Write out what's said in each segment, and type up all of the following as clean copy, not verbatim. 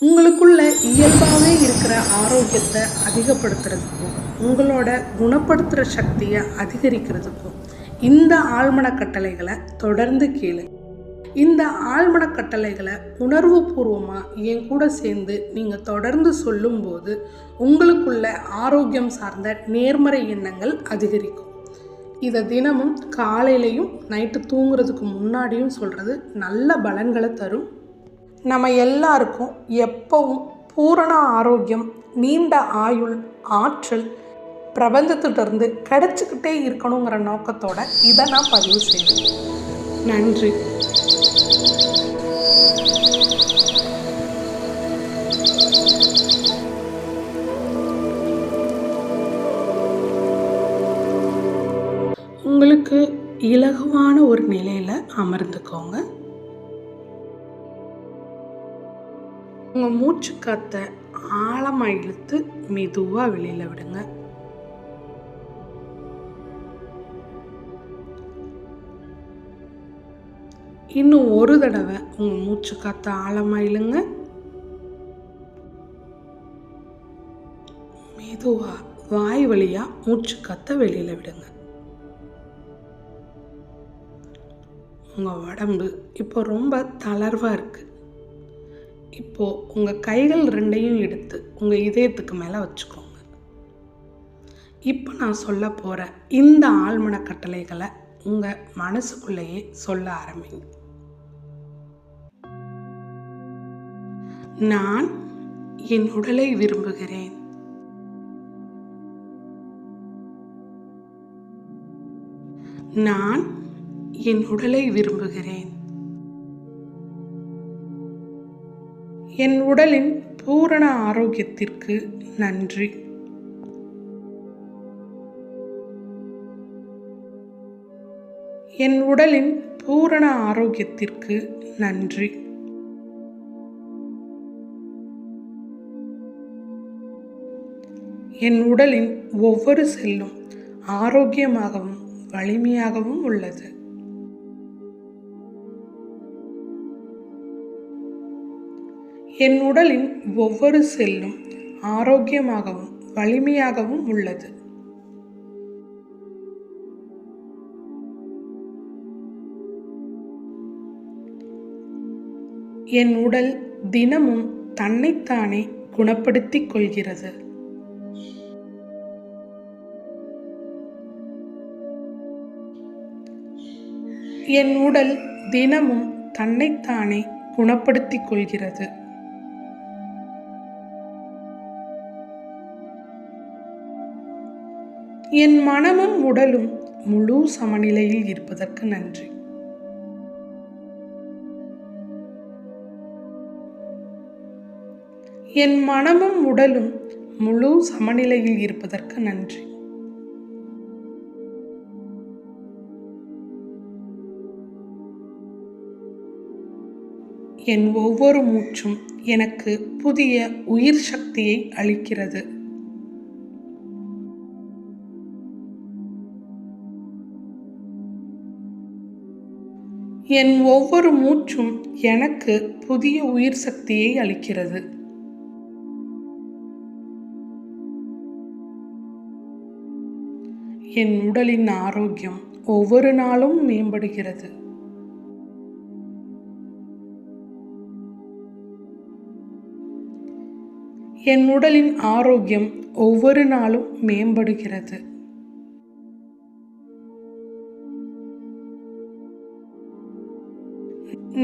உங்களுக்குள்ள இயல்பாகவே இருக்கிற ஆரோக்கியத்தை அதிகப்படுத்துறதுக்கும் உங்களோட குணப்படுத்துகிற சக்தியை அதிகரிக்கிறதுக்கும் இந்த ஆழ்மன கட்டளைகளை தொடர்ந்து கேளு. இந்த ஆழ்மன கட்டளைகளை உணர்வு பூர்வமாக என் கூட சேர்ந்து நீங்கள் தொடர்ந்து சொல்லும்போது உங்களுக்குள்ள ஆரோக்கியம் சார்ந்த நேர்மறை எண்ணங்கள் அதிகரிக்கும். இதை தினமும் காலையிலையும் நைட்டு தூங்குறதுக்கு முன்னாடியும் சொல்கிறது நல்ல பலன்களை தரும். நம்ம எல்லாருக்கும் எப்பவும் பூரண ஆரோக்கியம், நீண்ட ஆயுள், ஆற்றல் பிரபஞ்சத்திலிருந்து கிடைச்சிக்கிட்டே இருக்கணுங்கிற நோக்கத்தோட இதை நான் பதிவு செய்கிறேன். நன்றி. உங்களுக்கு இலகுவான ஒரு நிலையில் அமர்ந்துக்கோங்க. உங்கள் மூச்சு காற்றை ஆழமாக இழுத்து மெதுவாக வெளியில் விடுங்க. இன்னும் ஒரு தடவை உங்கள் மூச்சு காற்றை ஆழமாக இழுங்க. மெதுவாக வாய் வழியாக மூச்சு காற்றை வெளியில் விடுங்க. உங்கள் உடம்பு இப்போ ரொம்ப தளர்வாக இருக்குது. இப்போது உங்கள் கைகள் ரெண்டையும் எடுத்து உங்கள் இதயத்துக்கு மேலே வச்சுக்கோங்க. இப்போ நான் சொல்ல போகிற இந்த ஆழ்மன கட்டளைகளை உங்கள் மனசுக்குள்ளேயே சொல்ல ஆரம்பிங்க. நான் என் உடலை விரும்புகிறேன். நான் என் உடலை விரும்புகிறேன். என் உடலின் பூரண ஆரோக்கியத்திற்கு நன்றி. என் உடலின் பூரண ஆரோக்கியத்திற்கு நன்றி. என் உடலின் ஒவ்வொரு செல்லும் ஆரோக்கியமாகவும் வலிமையாகவும் உள்ளது. என் உடலின் ஒவ்வொரு செல்லும் ஆரோக்கியமாகவும் வலிமையாகவும் உள்ளது. என் உடல் தினமும் தன்னைத்தானே குணப்படுத்திக் கொள்கிறது. என் உடல் தினமும் தன்னைத்தானே குணப்படுத்திக் கொள்கிறது. என் மனமும் உடலும் முழு சமநிலையில் இருப்பதற்கு நன்றி. என் மனமும் உடலும் முழு சமநிலையில் இருப்பதற்கு நன்றி. என் ஒவ்வொரு மூச்சும் எனக்கு புதிய உயிர் சக்தியை அளிக்கிறது. என் ஒவ்வொரு மூச்சும் எனக்கு புதிய உயிர் சக்தியை அளிக்கிறது. என் உடலின் ஆரோக்கியம் ஒவ்வொரு நாளும் மேம்படுகிறது. என் உடலின் ஆரோக்கியம் ஒவ்வொரு நாளும் மேம்படுகிறது.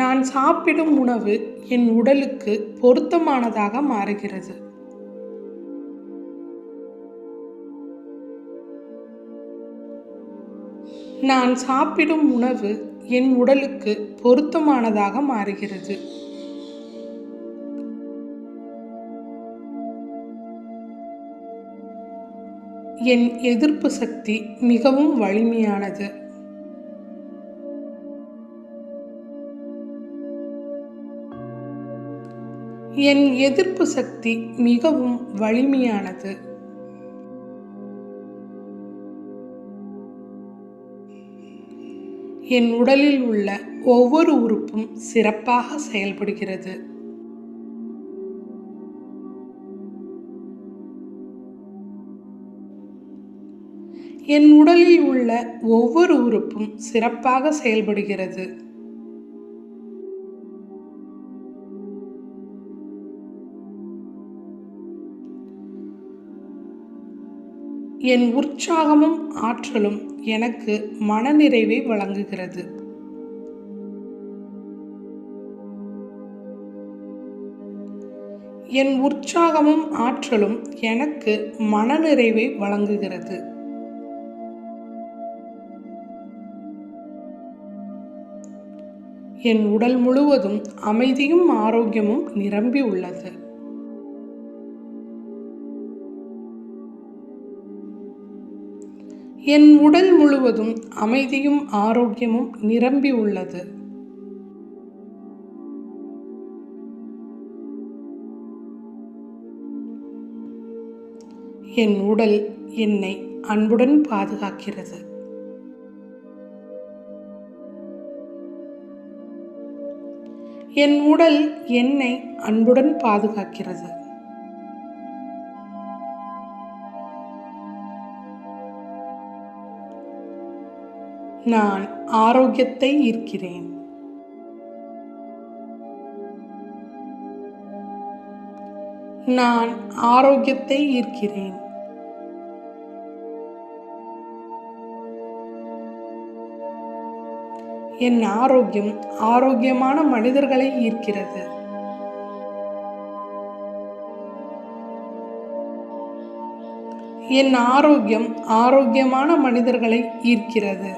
நான் சாப்பிடும் உணவு என் உடலுக்கு பொருத்தமானதாக மாறுகிறது. நான் சாப்பிடும் உணவு என் உடலுக்கு பொருத்தமானதாக மாறுகிறது. என் எதிர்ப்பு சக்தி மிகவும் வலிமையானது. என் எதிர்ப்பு சக்தி மிகவும் வலிமையானது. என் உடலில் உள்ள ஒவ்வொரு உறுப்பும் சிறப்பாக செயல்படுகிறது. என் உடலில் உள்ள ஒவ்வொரு உறுப்பும் சிறப்பாக செயல்படுகிறது. என் உற்சாகமும் ஆற்றலும் எனக்கு மனநிறைவை வழங்குகிறது. என் உற்சாகமும் ஆற்றலும் எனக்கு மனநிறைவை வழங்குகிறது. என் உடல் முழுவதும் அமைதியும் ஆரோக்கியமும் நிரம்பி உள்ளது. என் உடல் முழுவதும் அமைதியும் ஆரோக்கியமும் நிரம்பி உள்ளது. என் உடல் என்னை அன்புடன் பாதுகாக்கிறது. என் உடல் என்னை அன்புடன் பாதுகாக்கிறது. நான் ஆரோக்கியத்தை ஈர்க்கிறேன். நான் ஆரோக்கியத்தை ஈர்க்கிறேன். என் ஆரோக்கியம் ஆரோக்கியமான மனிதர்களை ஈர்க்கிறது. என் ஆரோக்கியம் ஆரோக்கியமான மனிதர்களை ஈர்க்கிறது.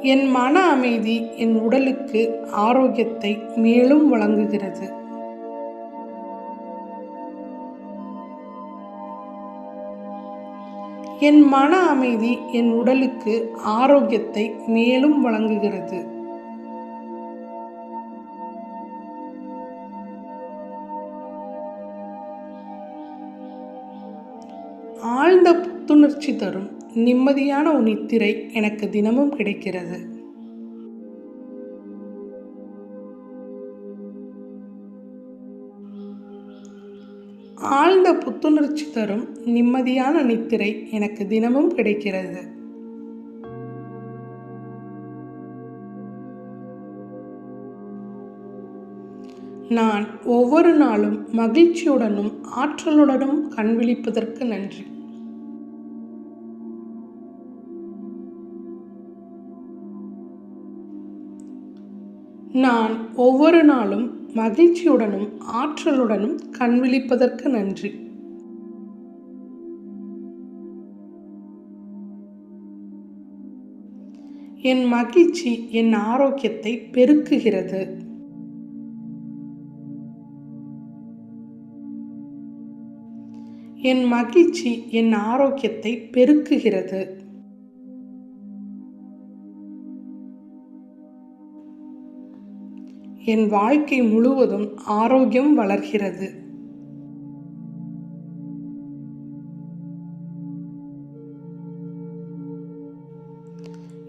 என் மன அமைதி என் உடலுக்கு ஆரோக்கியத்தை மேலும் வழங்குகிறது. என் மன அமைதி என் உடலுக்கு ஆரோக்கியத்தை மேலும் வழங்குகிறது. ஆழ்ந்த புத்துணர்ச்சி தரும் நிம்மதியான நித்திரை எனக்கு தினமும் கிடைக்கிறது. ஆழ்ந்த புத்துணர்ச்சி தரும் நிம்மதியான நித்திரை எனக்கு தினமும் கிடைக்கிறது. நான் ஒவ்வொரு நாளும் மகிழ்ச்சியுடனும் ஆற்றலுடனும் கண் விழிப்பதற்கு நன்றி. நான் ஒவ்வொரு நாளும் மகிழ்ச்சியுடனும் ஆற்றலுடனும் கண் விழிப்பதற்கு நன்றி. என் மகிழ்ச்சி என் ஆரோக்கியத்தை பெருக்குகிறது. என் மகிழ்ச்சி என் ஆரோக்கியத்தை பெருக்குகிறது. என் வாழ்க்கை முழுவதும் ஆரோக்கியம் வளர்கிறது.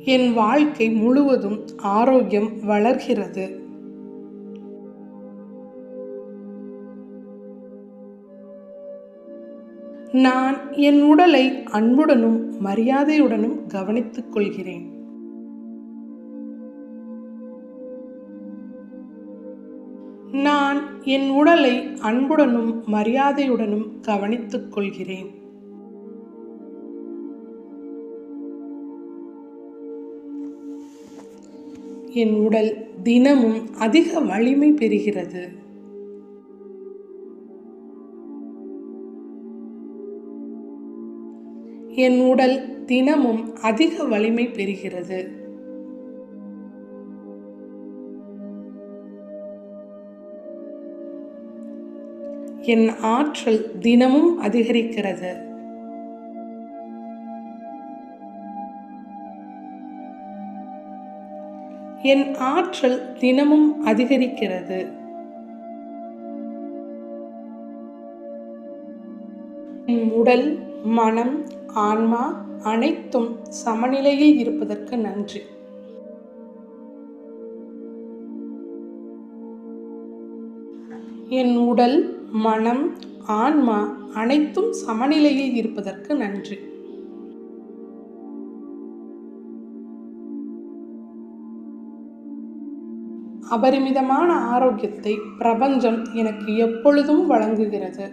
என் வாழ்க்கை முழுவதும் ஆரோக்கியம் வளர்கிறது. நான் என் உடலை அன்புடனும் மரியாதையுடனும் கவனித்துக் கொள்கிறேன். நான் என் உடலை அன்புடனும் மரியாதையுடனும் கவனித்துக் கொள்கிறேன். என் உடல் தினமும் அதிக வலிமை பெறுகிறது. என் உடல் தினமும் அதிக வலிமை பெறுகிறது. என் ஆற்றல் தினமும் அதிகரிக்கிறது. என் ஆற்றல் தினமும் அதிகரிக்கிறது. என் உடல், மனம், ஆன்மா அனைத்தும் சமநிலையில் இருப்பதற்கு நன்றி. என் உடல், மனம், ஆன்மா அனைத்தும் சமநிலையில் இருப்பதற்கு நன்றி. அபரிமிதமான ஆரோக்கியத்தை பிரபஞ்சம் எனக்கு எப்பொழுதும் வழங்குகிறது.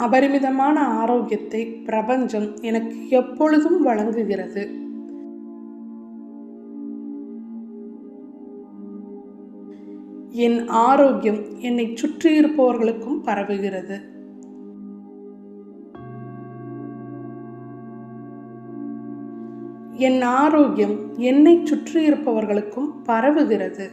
அபரிமிதமான ஆரோக்கியத்தை பிரபஞ்சம் எனக்கு எப்பொழுதும் வழங்குகிறது. என் ஆரோக்கியம் என்னை சுற்றியிருப்பவர்களுக்கும் பரவுகிறது. என் ஆரோக்கியம் என்னை சுற்றியிருப்பவர்களுக்கும் பரவுகிறது.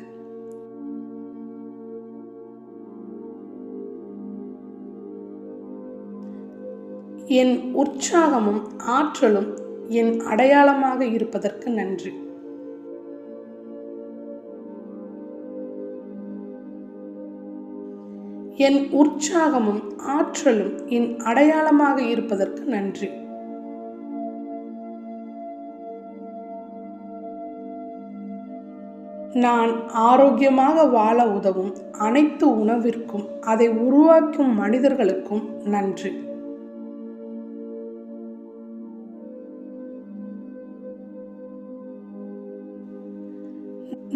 என் உற்சாகமும் ஆற்றலும் என் அடையாளமாக இருப்பதற்கு நன்றி. என் உற்சாகமும் ஆற்றலும் என் அடையாளமாக இருப்பதற்கு நன்றி. நான் ஆரோக்கியமாக வாழ உதவும் அனைத்து உணவிற்கும் அதை உருவாக்கும் மனிதர்களுக்கும் நன்றி.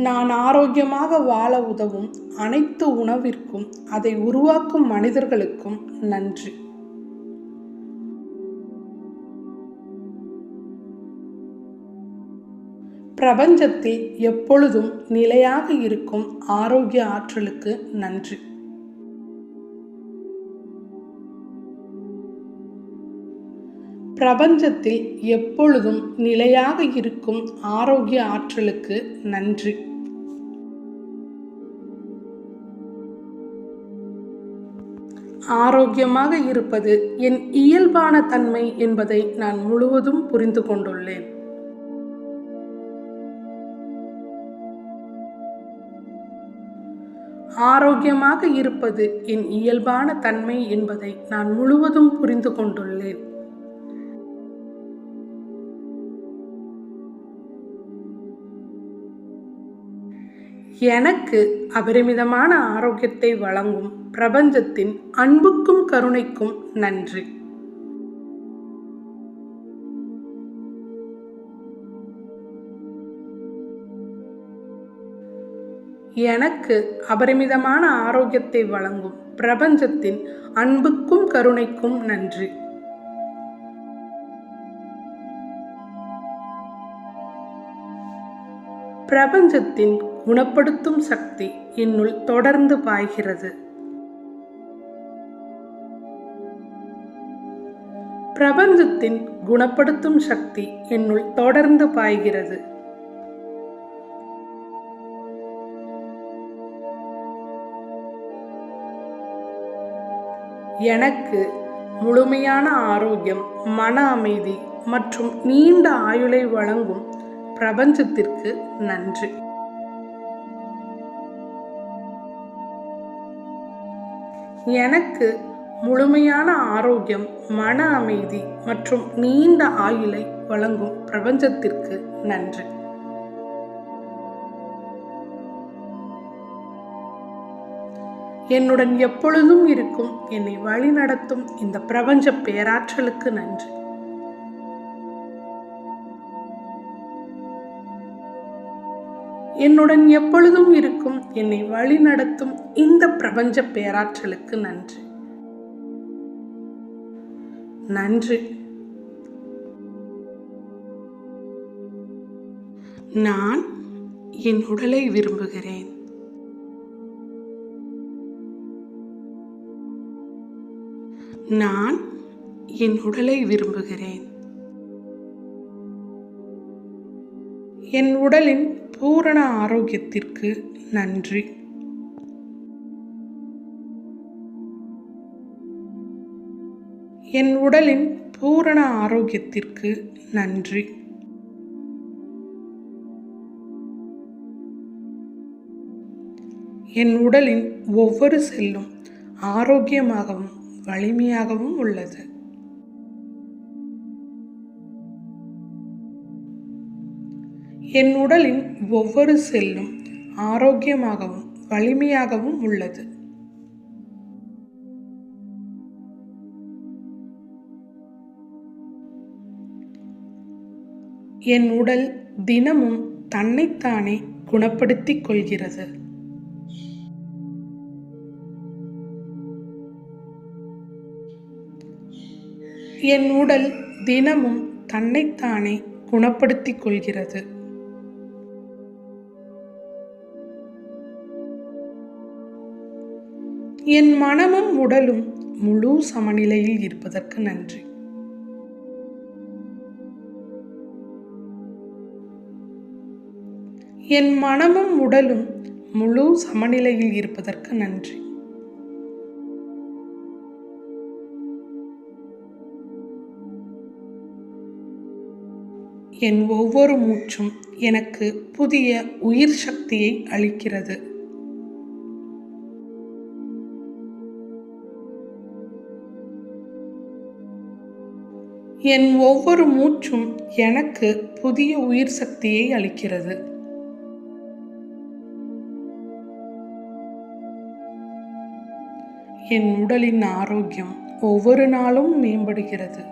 நான் ஆரோக்கியமாக வாழ உதவும் அனைத்து உணவிற்கும் அதை உருவாக்கும் மனிதர்களுக்கும் நன்றி. பிரபஞ்சத்தில் எப்பொழுதும் நிலையாக இருக்கும் ஆரோக்கிய ஆற்றலுக்கு நன்றி. பிரபஞ்சத்தில் எப்பொழுதும் நிலையாக இருக்கும் ஆரோக்கிய ஆற்றலுக்கு நன்றி. ஆரோக்கியமாக இருப்பது என் இயல்பான தன்மை என்பதை நான் முழுவதும் புரிந்து கொண்டுள்ளேன். ஆரோக்கியமாக இருப்பது என் இயல்பான தன்மை என்பதை நான் முழுவதும் புரிந்து கொண்டுள்ளேன். எனக்கு அபரிமிதமான ஆரோக்கியத்தை வழங்கும் பிரபஞ்சத்தின் அன்புக்கும் கருணைக்கும் நன்றி. எனக்கு அபரிமிதமான ஆரோக்கியத்தை வழங்கும் பிரபஞ்சத்தின் அன்புக்கும் கருணைக்கும் நன்றி. பிரபஞ்சத்தின் குணப்படுத்தும் சக்தி என்னுள் தொடர்ந்து பாய்கிறது. பிரபஞ்சத்தின் குணப்படுத்தும் சக்தி என்னுள் தொடர்ந்து பாய்கிறது. எனக்கு முழுமையான ஆரோக்கியம், மன அமைதி மற்றும் நீண்ட ஆயுளை வழங்கும் பிரபஞ்சத்திற்கு நன்றி. எனக்கு முழுமையான ஆரோக்கியம், மன அமைதி மற்றும் நீண்ட ஆயுளை வழங்கும் பிரபஞ்சத்திற்கு நன்றி. என்னுடன் எப்பொழுதும் இருக்கும் என்னை வழிநடத்தும் இந்த பிரபஞ்ச பேராற்றலுக்கு நன்றி. என்னுடன் எப்பொழுதும் இருக்கும் என்னை வழிநடத்தும் இந்த பிரபஞ்ச பேராற்றலுக்கு நன்றி. நன்றி. நான் என் உடலை விரும்புகிறேன். நான் என் உடலை விரும்புகிறேன். என் உடலின் பூரண ஆரோக்கியத்திற்கு நன்றி. என் உடலின் பூரண ஆரோக்கியத்திற்கு நன்றி. என் உடலின் ஒவ்வொரு செல்லும் ஆரோக்கியமாகவும் வலிமையாகவும் உள்ளது. என் உடலின் ஒவ்வொரு செல்லும் ஆரோக்கியமாகவும் வலிமையாகவும் உள்ளது. என் உடல் தினமும் தன்னைத்தானே குணப்படுத்திக் கொள்கிறது. என் உடல் தினமும் தன்னைத்தானே குணப்படுத்திக் கொள்கிறது. என் மனமும் உடலும் முழு சமநிலையில் இருப்பதற்கு நன்றி. என் மனமும் உடலும் முழு சமநிலையில் இருப்பதற்கு நன்றி. என் ஒவ்வொரு மூச்சும் எனக்கு புதிய உயிர் சக்தியை அளிக்கிறது. என் ஒவ்வொரு மூச்சும் எனக்கு புதிய உயிர் சக்தியை அளிக்கிறது. என் உடலின் ஆரோக்கியம் ஒவ்வொரு நாளும் மேம்படுகிறது.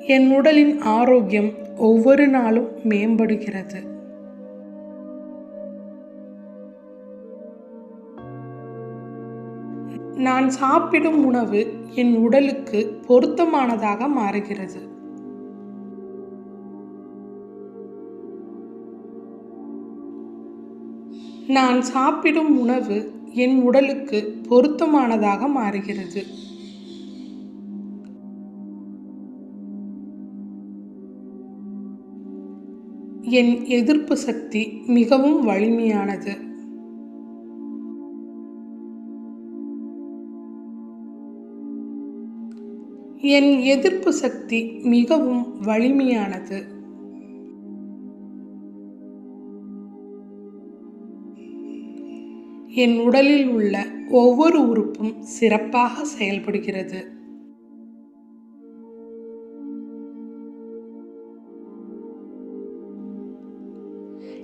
என் உடலின் ஆரோக்கியம் ஒவ்வொரு நாளும் மேம்படுகிறது. நான் சாப்பிடும் உணவு என் உடலுக்கு பொருத்தமானதாக மாறுகிறது. நான் சாப்பிடும் உணவு என் உடலுக்கு பொருத்தமானதாக மாறுகிறது. என் எதிர்ப்பு சக்தி மிகவும் வலிமையானது. என் எதிர்ப்பு சக்தி மிகவும் வலிமையானது. என் உடலில் உள்ள ஒவ்வொரு உறுப்பும் சிறப்பாக செயல்படுகிறது.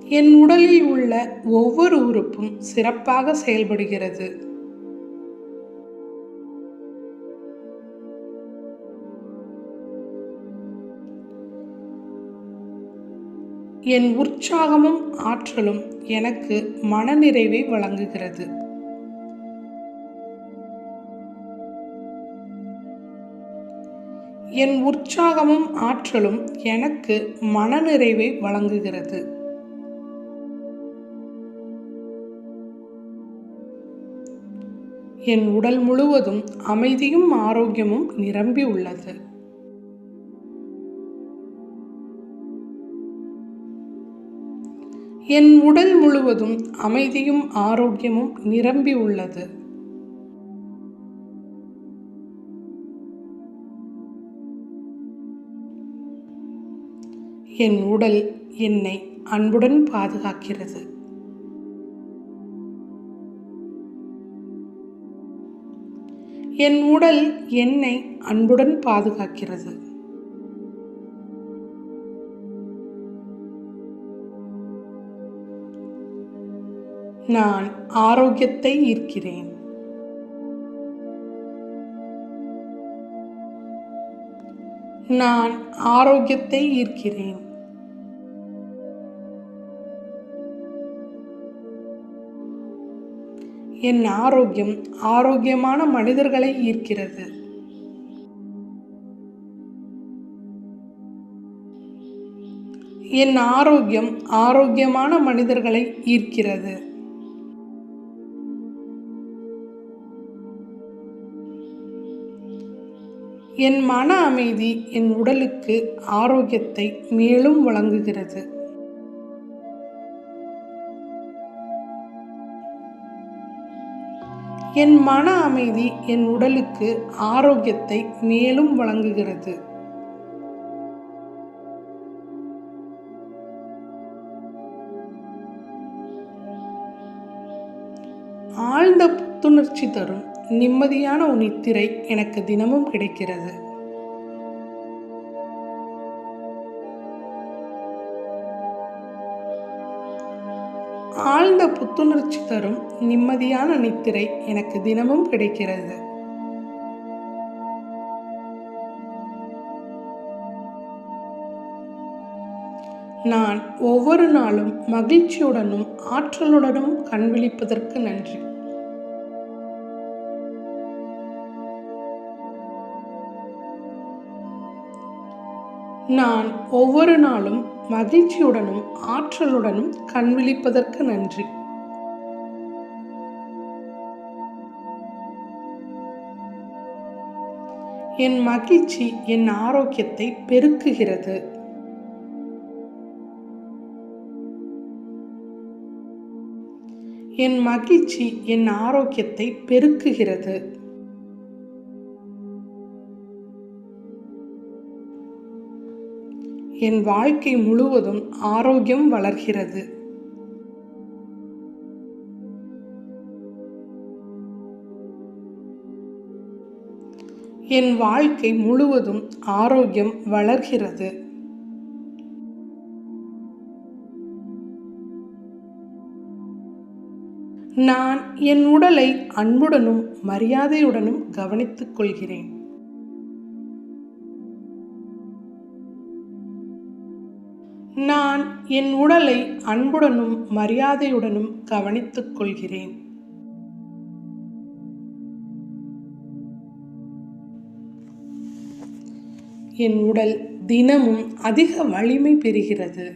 என் உடலில் உள்ள ஒவ்வொரு உறுப்பும் சிறப்பாக செயல்படுகிறது. என் உற்சாகமும் ஆற்றலும் எனக்கு மனநிறைவை வழங்குகிறது. என் உற்சாகமும் ஆற்றலும் எனக்கு மனநிறைவை வழங்குகிறது. என் உடல் முழுவதும் அமைதியும் ஆரோக்கியமும் நிரம்பி உள்ளது. என் உடல் முழுவதும் அமைதியும் ஆரோக்கியமும் நிரம்பி உள்ளது. என் உடல் என்னை அன்புடன் பாதுகாக்கிறது. என் உடல் என்னை அன்புடன் பாதுகாக்கிறது. நான் ஆரோக்கியத்தை ஈர்க்கிறேன். நான் ஆரோக்கியத்தை ஈர்க்கிறேன். என் ஆரோக்கியம் ஆரோக்கியமான மனிதர்களை ஈர்க்கிறது. என் ஆரோக்கியம் ஆரோக்கியமான மனிதர்களை ஈர்க்கிறது. என் மன அமைதி என் உடலுக்கு ஆரோக்கியத்தை மேலும் வழங்குகிறது. என் மன அமைதி என் உடலுக்கு ஆரோக்கியத்தை மேலும் வழங்குகிறது. ஆழ்ந்த புத்துணர்ச்சி தரும் நிம்மதியான நித்திரை எனக்கு தினமும் கிடைக்கிறது. ஆழ்ந்த புத்துணர்ச்சி தரும் நிம்மதியான நித்திரை எனக்கு தினமும் கிடைக்கிறது. நான் ஒவ்வொரு நாளும் மகிழ்ச்சியுடனும் ஆற்றலுடனும் கண் விழிப்பதற்கு நன்றி. நான் ஒவ்வொரு நாளும் மகிழ்ச்சியுடனும் ஆற்றலுடனும் கண் விழிப்பதற்கு நன்றி. என் மகிழ்ச்சி என் ஆரோக்கியத்தை பெருக்குகிறது. என் மகிழ்ச்சி என் ஆரோக்கியத்தை பெருக்குகிறது. என் வாழ்க்கை முழுவதும் ஆரோக்கியம் வளர்கிறது. என் வாழ்க்கை முழுவதும் ஆரோக்கியம் வளர்கிறது. நான் என் உடலை அன்புடனும் மரியாதையுடனும் கவனித்துக் கொள்கிறேன். நான் என் உடலை அன்புடனும் மரியாதையுடனும் கவனித்துக் கொள்கிறேன். என் உடல் தினமும் அதிக வலிமை பெறுகிறது.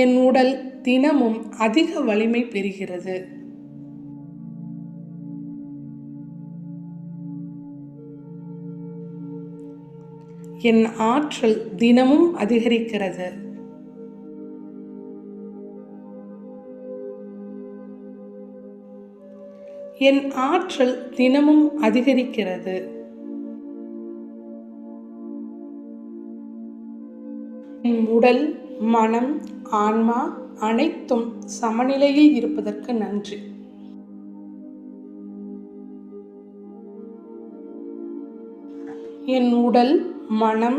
என் உடல் தினமும் அதிக வலிமை பெறுகிறது. என் ஆற்றல் தினமும் அதிகரிக்கிறது. என் ஆற்றல் தினமும் அதிகரிக்கிறது. என் உடல், மனம், ஆன்மா அனைத்தும் சமநிலையில் இருப்பதற்கு நன்றி. என் உடல், மனம்,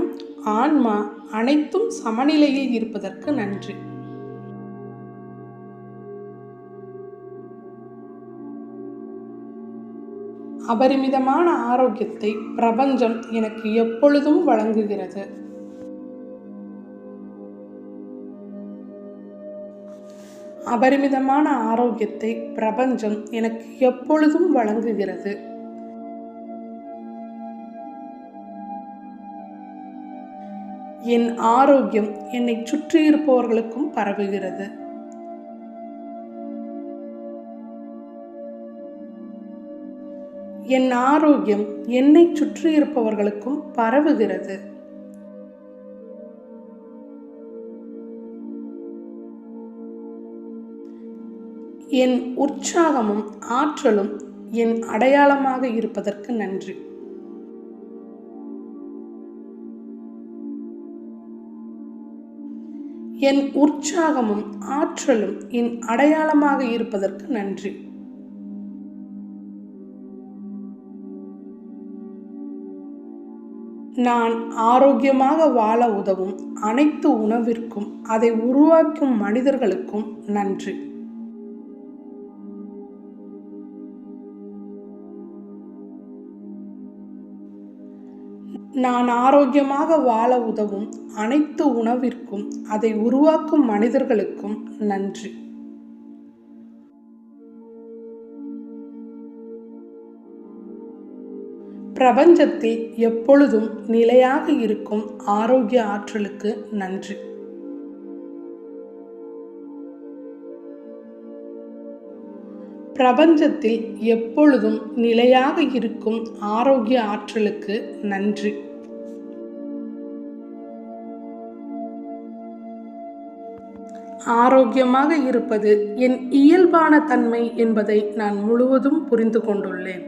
ஆன்மா அனைத்தும் சமநிலையில் இருப்பதற்கு நன்றி. அபரிமிதமான ஆரோக்கியத்தை பிரபஞ்சம் எனக்கு எப்பொழுதும் வழங்குகிறது. அபரிமிதமான ஆரோக்கியத்தை பிரபஞ்சம் எனக்கு எப்பொழுதும் வழங்குகிறது. என் ஆரோக்கியம் என்னை சுற்றியிருப்பவர்களுக்கும் பரவுகிறது. என் ஆரோக்கியம் என்னை சுற்றியிருப்பவர்களுக்கும் பரவுகிறது. என் உற்சாகமும் ஆற்றலும் என் அடையாளமாக இருப்பதற்கு நன்றி. என் உற்சாகமும் ஆற்றலும் என் அடையாளமாக இருப்பதற்கு நன்றி. நான் ஆரோக்கியமாக வாழ உதவும் அனைத்து உணவிற்கும் அதை உருவாக்கும் மனிதர்களுக்கும் நன்றி. நான் ஆரோக்கியமாக வாழ உதவும் அனைத்து உணவிற்கும் அதை உருவாக்கும் மனிதர்களுக்கும் நன்றி. பிரபஞ்சத்தில் எப்பொழுதும் நிலையாக இருக்கும் ஆரோக்கிய ஆற்றலுக்கு நன்றி. பிரபஞ்சத்தில் எப்பொழுதும் நிலையாக இருக்கும் ஆரோக்கிய ஆற்றலுக்கு நன்றி. ஆரோக்கியமாக இருப்பது என் இயல்பான தன்மை என்பதை நான் முழுவதும் புரிந்து கொண்டுள்ளேன்.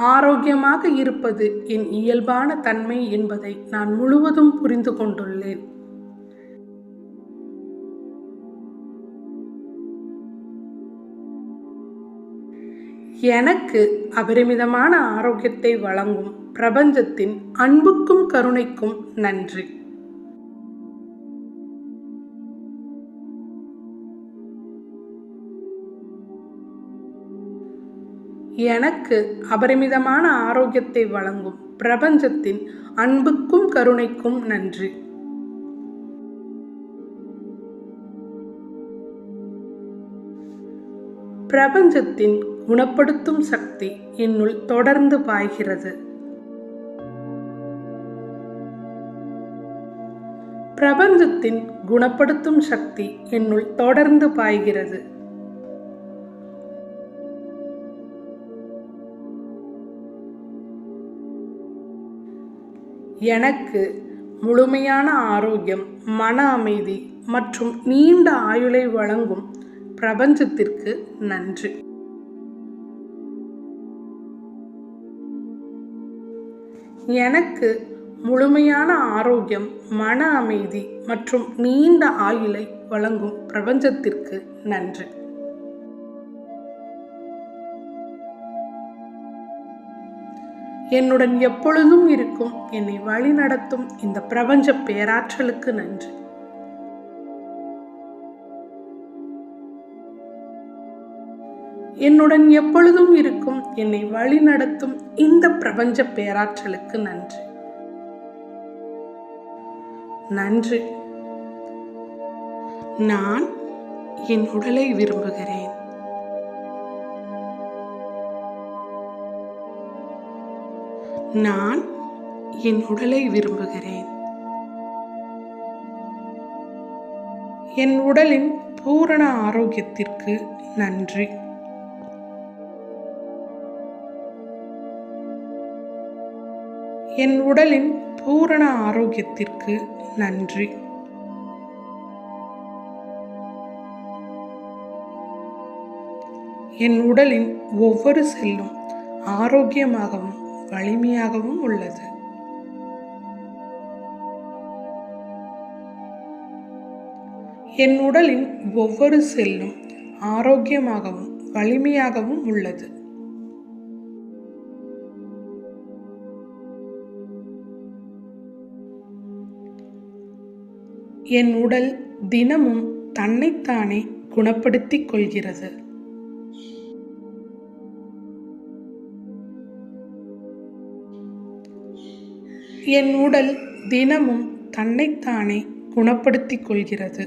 ஆரோக்கியமாக இருப்பது என் இயல்பான தன்மை என்பதை நான் முழுவதும் புரிந்து கொண்டுள்ளேன். எனக்கு அபரிமிதமான ஆரோக்கியத்தை வழங்கும் பிரபஞ்சத்தின் அன்புக்கும் கருணைக்கும் நன்றி. எனக்கு அபரிமிதமான ஆரோக்கியத்தை வழங்கும் பிரபஞ்சத்தின் அன்புக்கும் கருணைக்கும் நன்றி. பிரபஞ்சத்தின் குணப்படுத்தும் சக்தி என்னுள் தொடர்ந்து பாய்கிறது. பிரபஞ்சத்தின் குணப்படுத்தும் சக்தி என்னுள் தொடர்ந்து பாய்கிறது. எனக்கு முழுமையான ஆரோக்கியம், மன அமைதி மற்றும் நீண்ட ஆயுளை வழங்கும் பிரபஞ்சத்திற்கு நன்றி. எனக்கு முழுமையான ஆரோக்கியம், மன அமைதி மற்றும் நீண்ட ஆயுளை வழங்கும் பிரபஞ்சத்திற்கு நன்றி. என்னுடன் எப்பொழுதும் இருக்கும், என்னை வழிநடத்தும் இந்த பிரபஞ்ச பேராற்றலுக்கு நன்றி. என்னுடன் எப்பொழுதும் இருக்கும், என்னை வழிநடத்தும் இந்த பிரபஞ்ச பேராற்றலுக்கு நன்றி. நன்றி. நான் என் உடலை விரும்புகிறேன். நான் என் உடலை விரும்புகிறேன். என் உடலின் பூரண ஆரோக்கியத்திற்கு நன்றி. என் உடலின் பூரண ஆரோக்கியத்திற்கு நன்றி. என் உடலின் ஒவ்வொரு செல்லும் ஆரோக்கியமாகவும் வலிமையாகவும் உள்ளது. என் உடலின் ஒவ்வொரு செல்லும் ஆரோக்கியமாகவும் வலிமையாகவும் உள்ளது. என் உடல் தினமும் தன்னைத்தானே குணப்படுத்திக் கொள்கிறது. என் உடல் தினமும் தன்னைத்தானே குணப்படுத்திக் கொள்கிறது.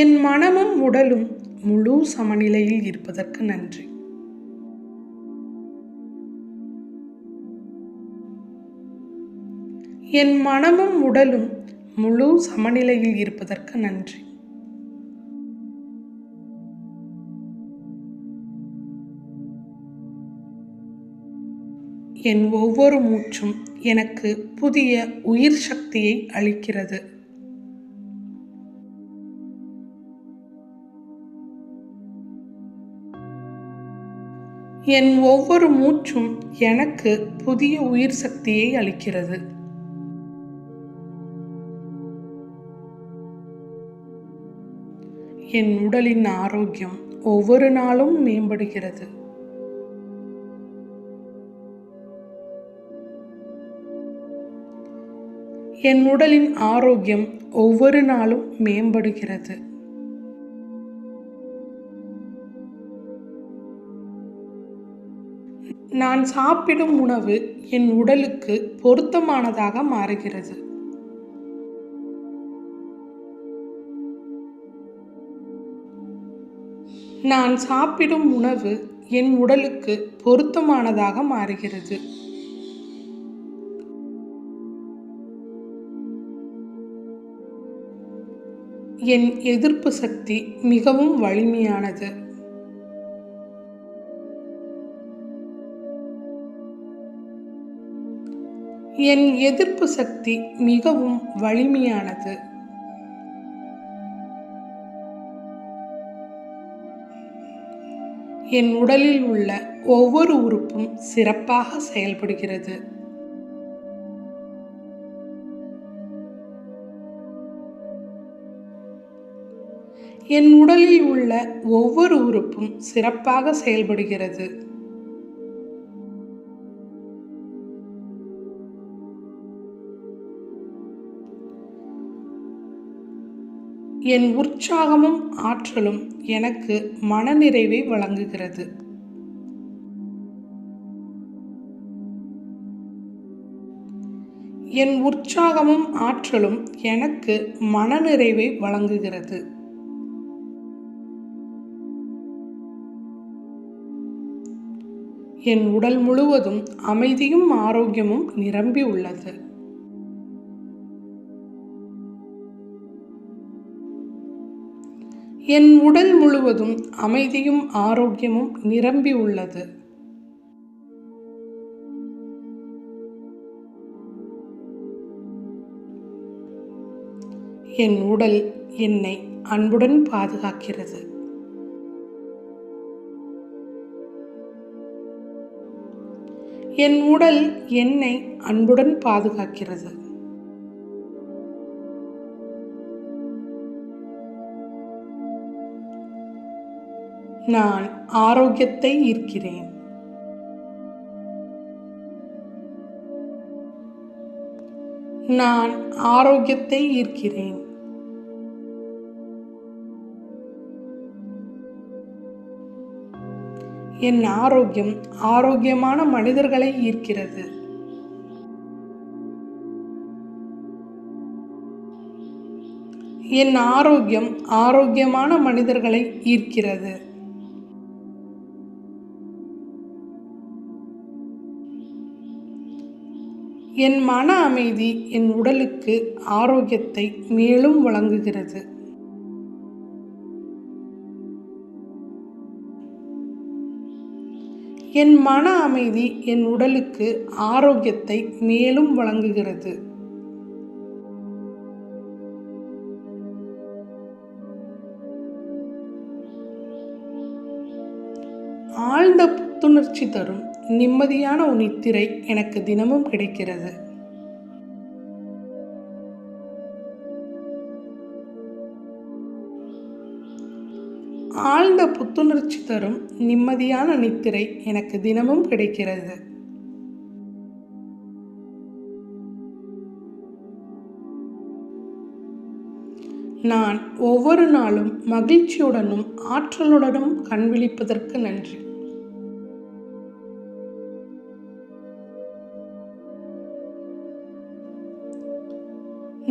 என் மனமும் உடலும் முழு சமநிலையில் இருப்பதற்கு நன்றி. என் மனமும் உடலும் முழு சமநிலையில் இருப்பதற்கு நன்றி. என் ஒவ்வொரு மூச்சும் எனக்கு புதிய உயிர் சக்தியை அளிக்கிறது. என் ஒவ்வொரு மூச்சும் எனக்கு புதிய உயிர் சக்தியை அளிக்கிறது. என் உடலின் ஆரோக்கியம் ஒவ்வொரு நாளும் மேம்படுகிறது. என் உடலின் ஆரோக்கியம் ஒவ்வொரு நாளும் மேம்படுகிறது. நான் சாப்பிடும் உணவு என் உடலுக்கு பொருத்தமானதாக மாறுகிறது. நான் சாப்பிடும் உணவு என் உடலுக்கு பொருத்தமானதாக மாறுகிறது. என் எதிர்ப்பு சக்தி மிகவும் வலிமையானது. என் எதிர்ப்பு சக்தி மிகவும் வலிமையானது. என் உடலில் உள்ள ஒவ்வொரு உறுப்பும் சிறப்பாக செயல்படுகிறது. என் உடலில் உள்ள ஒவ்வொரு உறுப்பும் சிறப்பாக செயல்படுகிறது. என் உற்சாகமும் ஆற்றலும் எனக்கு மனநிறைவை வழங்குகிறது. என் உற்சாகமும் ஆற்றலும் எனக்கு மனநிறைவை வழங்குகிறது. என் உடல் முழுவதும் அமைதியும் ஆரோக்கியமும் நிரம்பி உள்ளது. என் உடல் முழுவதும் அமைதியும் ஆரோக்கியமும் நிரம்பி உள்ளது. என் உடல் என்னை அன்புடன் பாதுகாக்கிறது. என் உடல் என்னை அன்புடன் பாதுகாக்கிறது. நான் ஆரோக்கியத்தை ஈர்க்கிறேன். நான் ஆரோக்கியத்தை ஈர்க்கிறேன். என் ஆரோக்கியம் ஆரோக்கியமான மனிதர்களை ஈர்க்கிறது. என் ஆரோக்கியம் ஆரோக்கியமான மனிதர்களை ஈர்க்கிறது. என் மன அமைதி என் உடலுக்கு ஆரோக்கியத்தை மேலும் வழங்குகிறது. என் மன அமைதி என் உடலுக்கு ஆரோக்கியத்தை மேலும் வழங்குகிறது. ஆழ்ந்த புத்துணர்ச்சி தரும் நிம்மதியான நித்திரை எனக்கு தினமும் கிடைக்கிறது. ஆழ்ந்த புத்துணர்ச்சி தரும் நிம்மதியான நித்திரை எனக்கு தினமும் கிடைக்கிறது. நான் ஒவ்வொரு நாளும் மகிழ்ச்சியுடனும் ஆற்றலுடனும் கண்விழிப்பதற்கு நன்றி.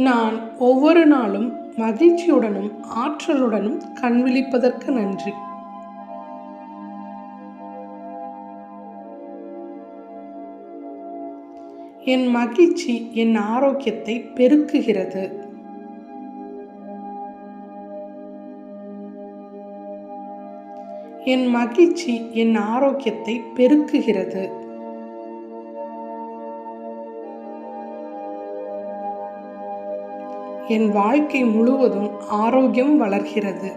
நான் ஒவ்வொரு நாளும் மகிழ்ச்சியுடனும் ஆற்றலுடனும் கண்விழிப்பதற்கு நன்றி. என் மகிழ்ச்சி என் ஆரோக்கியத்தை பெருக்குகிறது. என் மகிழ்ச்சி என் ஆரோக்கியத்தை பெருக்குகிறது. என் வாழ்க்கை முழுவதும் ஆரோக்கியம் வளர்கிறது.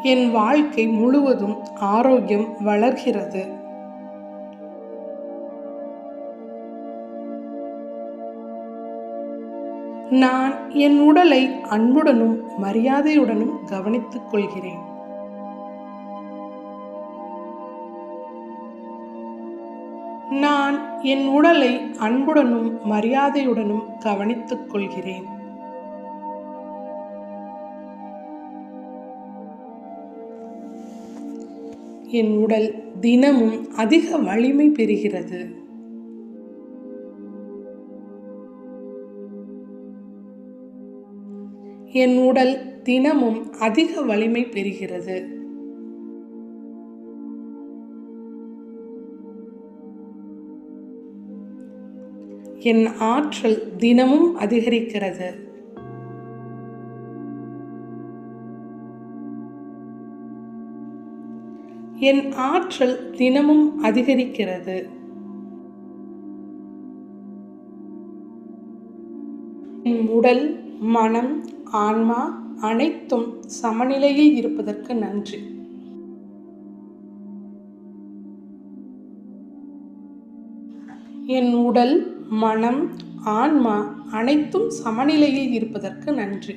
என் வாழ்க்கை முழுவதும் ஆரோக்கியம் வளர்கிறது. நான் என் உடலை அன்புடனும் மரியாதையுடனும் கவனித்துக் கொள்கிறேன். நான் என் உடலை அன்புடனும் மரியாதையுடனும் கவனித்துக் கொள்கிறேன். என் உடல் தினமும் அதிக வலிமை பெறுகிறது. என் உடல் தினமும் அதிக வலிமை பெறுகிறது. என் ஆற்றல் தினமும் அதிகரிக்கிறது. என் ஆற்றல் தினமும் அதிகரிக்கிறது. என் உடல், மனம், ஆன்மா அனைத்தும் சமநிலையில் இருப்பதற்கு நன்றி. என் உடல், மனம், ஆன்மா அனைத்தும் சமநிலையில் இருப்பதற்கு நன்றி.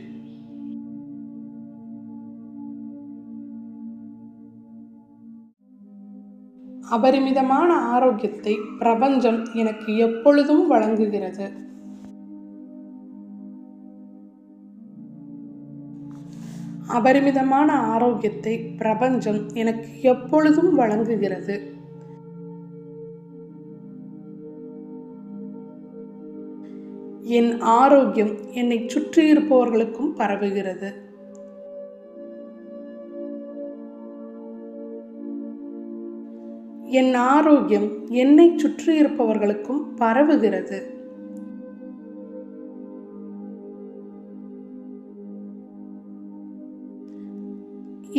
அபரிமிதமான ஆரோக்கியத்தை பிரபஞ்சம் எனக்கு எப்பொழுதும் வழங்குகிறது. அபரிமிதமான ஆரோக்கியத்தை பிரபஞ்சம் எனக்கு எப்பொழுதும் வழங்குகிறது. என் ஆரோக்கியம் என்னை சுற்றியிருப்பவர்களுக்கும் பரவுகிறது. என் ஆரோக்கியம் என்னை சுற்றியிருப்பவர்களுக்கும் பரவுகிறது.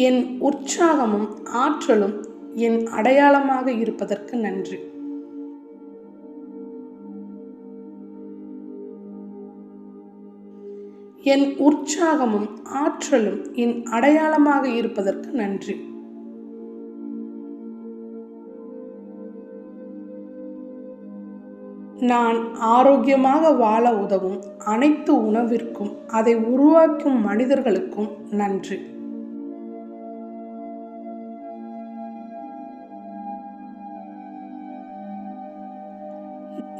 என் உற்சாகமும் ஆற்றலும் என் அடையாளமாக இருப்பதற்கு நன்றி. என் உற்சாகமும் ஆற்றலும் என் அடையாளமாக இருப்பதற்கு நன்றி. நான் ஆரோக்கியமாக வாழ உதவும் அனைத்து உணவிற்கும் அதை உருவாக்கும் மனிதர்களுக்கும் நன்றி.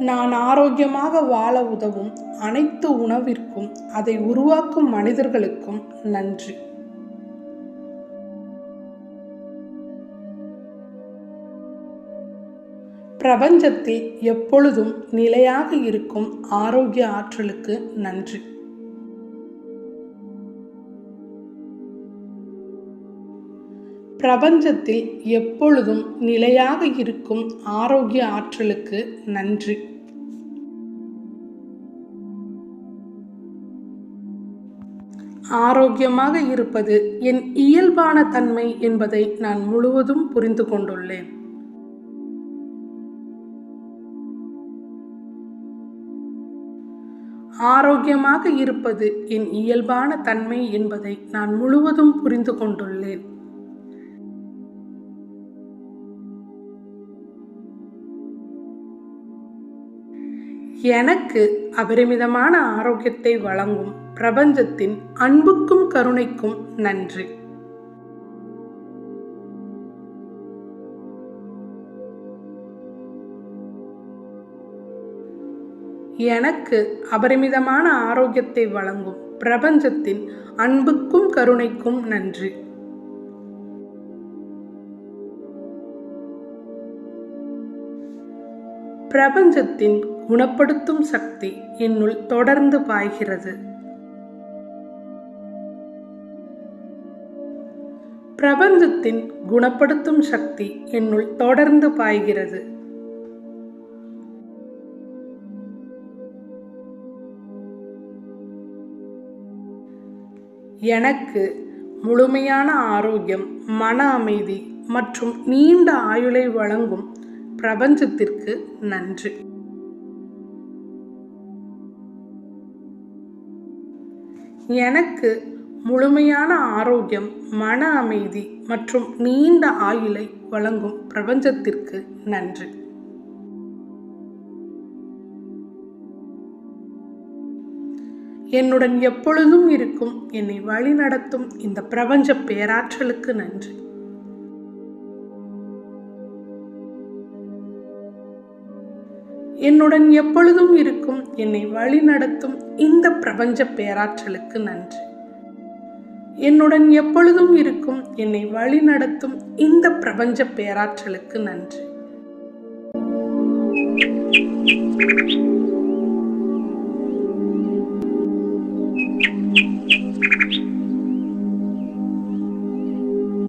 நான் ஆரோக்கியமாக வாழ உதவும் அனைத்து உணவிற்கும் அதை உருவாக்கும் மனிதர்களுக்கும் நன்றி. பிரபஞ்சத்தில் எப்பொழுதும் நிலையாக இருக்கும் ஆரோக்கிய ஆற்றலுக்கு நன்றி. பிரபஞ்சத்தில் எப்பொழுதும் நிலையாக இருக்கும் ஆரோக்கிய ஆற்றலுக்கு நன்றி. ஆரோக்கியமாக இருப்பது என் இயல்பான தன்மை என்பதை நான் முழுவதும் புரிந்து கொண்டுள்ளேன். ஆரோக்கியமாக இருப்பது என் இயல்பான தன்மை என்பதை நான் முழுவதும் புரிந்து கொண்டுள்ளேன். எனக்கு அபரிமிதமான ஆரோக்கியத்தை வழங்கும் பிரபஞ்சத்தின் அன்புக்கும் கருணைக்கும் நன்றி. எனக்கு அபரிமிதமான ஆரோக்கியத்தை வழங்கும் பிரபஞ்சத்தின் அன்புக்கும் கருணைக்கும் நன்றி. பிரபஞ்சத்தின் குணப்படுத்தும் சக்தி என்னுள் தொடர்ந்து பாய்கிறது. பிரபஞ்சத்தின் குணப்படுத்தும் சக்தி என்னுள் தொடர்ந்து பாய்கிறது. எனக்கு முழுமையான ஆரோக்கியம், மன அமைதி மற்றும் நீண்ட ஆயுளை வழங்கும் பிரபஞ்சத்திற்கு நன்றி. எனக்கு முழுமையான ஆரோக்கியம், மன அமைதி மற்றும் நீண்ட ஆயுளை வழங்கும் பிரபஞ்சத்திற்கு நன்றி. என்னுடன் எப்பொழுதும் இருக்கும் என்னை வழிநடத்தும் இந்த பிரபஞ்ச பேராற்றலுக்கு நன்றி. என்னுடன் எப்பொழுதும் இருக்கும் என்னை வழிநடத்தும் இந்த பிரபஞ்ச பேராற்றலுக்கு நன்றி. என்னுடன் எப்பொழுதும் இருக்கும் என்னை வழிநடத்தும் இந்த பிரபஞ்ச பேராற்றலுக்கு நன்றி.